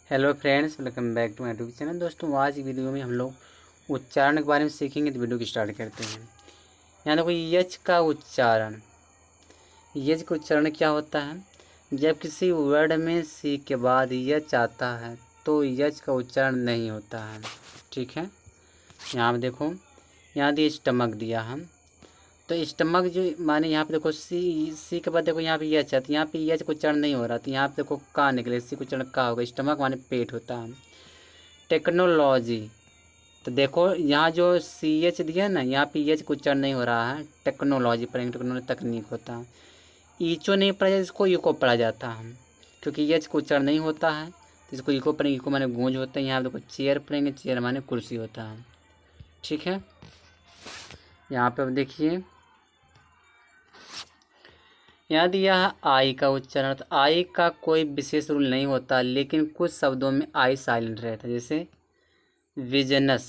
Hello friends, welcome back to my YouTube channel. दोस्तों, आज की वीडियो में हम लोग उच्चारण के बारे में सीखेंगे, तो वीडियो की स्टार्ट करते हैं। यहाँ देखो, यच का उच्चारण। यच का उच्चारण क्या होता है? जब किसी वर्ड में सी के बाद यच आता है तो यच का उच्चारण नहीं होता है। ठीक है, यहाँ पे देखो, यहाँ दिए स्टमक दिया हम, तो स्टमक जो माने यहाँ पे देखो सी के बाद देखो यहाँ पे यच है, तो यहाँ पे यच को उच्चारण नहीं हो रहा, तो यहाँ पे देखो का निकले, सी को उच्चारण का होगा। स्टमक माने पेट होता है। टेक्नोलॉजी, तो देखो यहाँ जो सी एच दिया ना, यहाँ पे एच को उच्चारण नहीं हो रहा है। टेक्नोलॉजी पढ़ेंगे, टेक्नोलॉजी तकनीक होता है। ईचो नहीं पढ़ा जाता, इसको इको पढ़ा जाता है, क्योंकि एच को उच्चारण नहीं होता है, तो इसको इको पढ़ेंगे। इको माने गूंज होता है। यहाँ देखो चेयर पढ़ेंगे, चेयर माने कुर्सी होता है। ठीक है, यहाँ पे अब देखिए, यहाँ दिया है आई का उच्चारण। तो आई का कोई विशेष रूल नहीं होता, लेकिन कुछ शब्दों में आई साइलेंट रहता है, जैसे विजनस।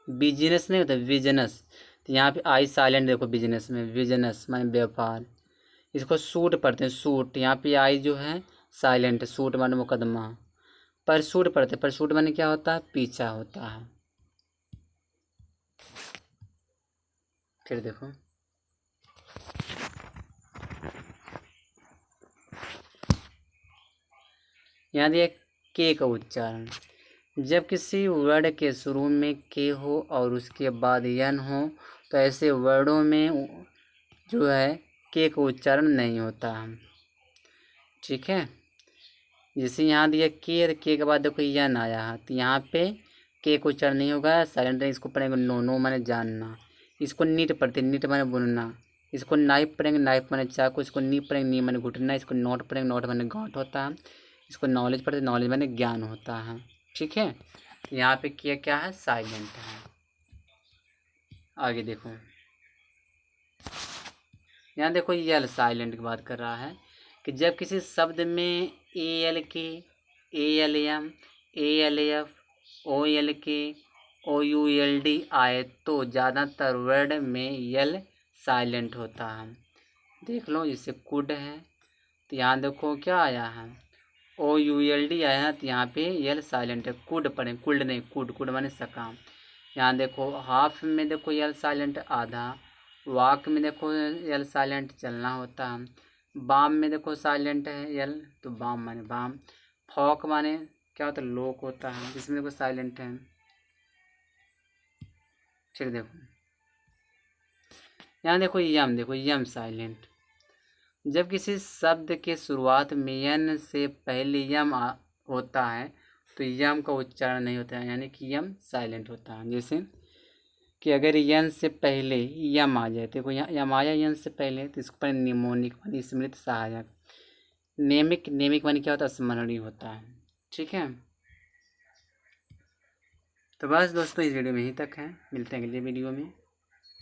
बिजनेस नहीं होता, विजनस, तो यहाँ पे आई साइलेंट देखो बिजनेस में। बिजनेस माने व्यापार। इसको सूट पढ़ते हैं, सूट, यहाँ पे आई जो है साइलेंट। सूट माने मुकदमा। पर सूट पढ़ते, पर सूट माने क्या होता है? पीछा होता है। फिर देखो, यहाँ दिया के का उच्चारण। जब किसी वर्ड के शुरू में के हो और उसके बाद यन हो, तो ऐसे वर्डों में जो है के का उच्चारण नहीं होता है। ठीक है, जैसे यहाँ दिया के के बाद देखो यन आया है, तो यहाँ पे के को उच्चारण नहीं होगा, साइलेंट। इसको पढ़ेंगे नो। नो माने जानना। इसको नीट पढ़ते, नीट माने बुनना। इसको नाइफ पढ़ेंगे, नाइफ माने चाकू। इसको नी पढ़ेंगे, नी माने घुटना। इसको नोट पढ़ेंगे, नोट माने गांठ होता है। इसको नॉलेज पढ़ते, नॉलेज माने ज्ञान होता है। ठीक है, यहाँ पे किया क्या है? साइलेंट है। आगे देखो, यहाँ देखो यल साइलेंट की बात कर रहा है कि जब किसी शब्द में A L K, A L M, A L F, O L K, O U L D आए, तो ज़्यादातर वर्ड में यल साइलेंट होता है। देख लो, जैसे कुड है, तो यहाँ देखो क्या आया है? ओ यू एल डी आया है, तो यहाँ पे यल साइलेंट है। कुड पढ़े, कुल्ड नहीं, कुड। कुड माने सकाम। यहाँ देखो हाफ में देखो यल साइलेंट, आधा। वाक में देखो यल साइलेंट, चलना होता है। बाम में देखो साइलेंट है यल, तो बाम माने बाम। फॉक माने क्या होता है? लोक होता है, जिसमें देखो साइलेंट है। फिर देखो, यहाँ देखो यम, देखो यम साइलेंट। जब किसी शब्द के शुरुआत में यन से पहले होता है, तो यम का उच्चारण नहीं होता है, यानी कि यम साइलेंट होता है। जैसे कि अगर यन से पहले यम आ जाए, देखो यहाँ यम आया यन से पहले, तो इसको पर निमोनिक मानी स्मृत सहायक। नेमिक, नेमिक मानी क्या होता है? स्मरणीय होता है। ठीक है, तो बस दोस्तों, इस वीडियो में यहीं तक है। मिलते हैं अगले वीडियो में।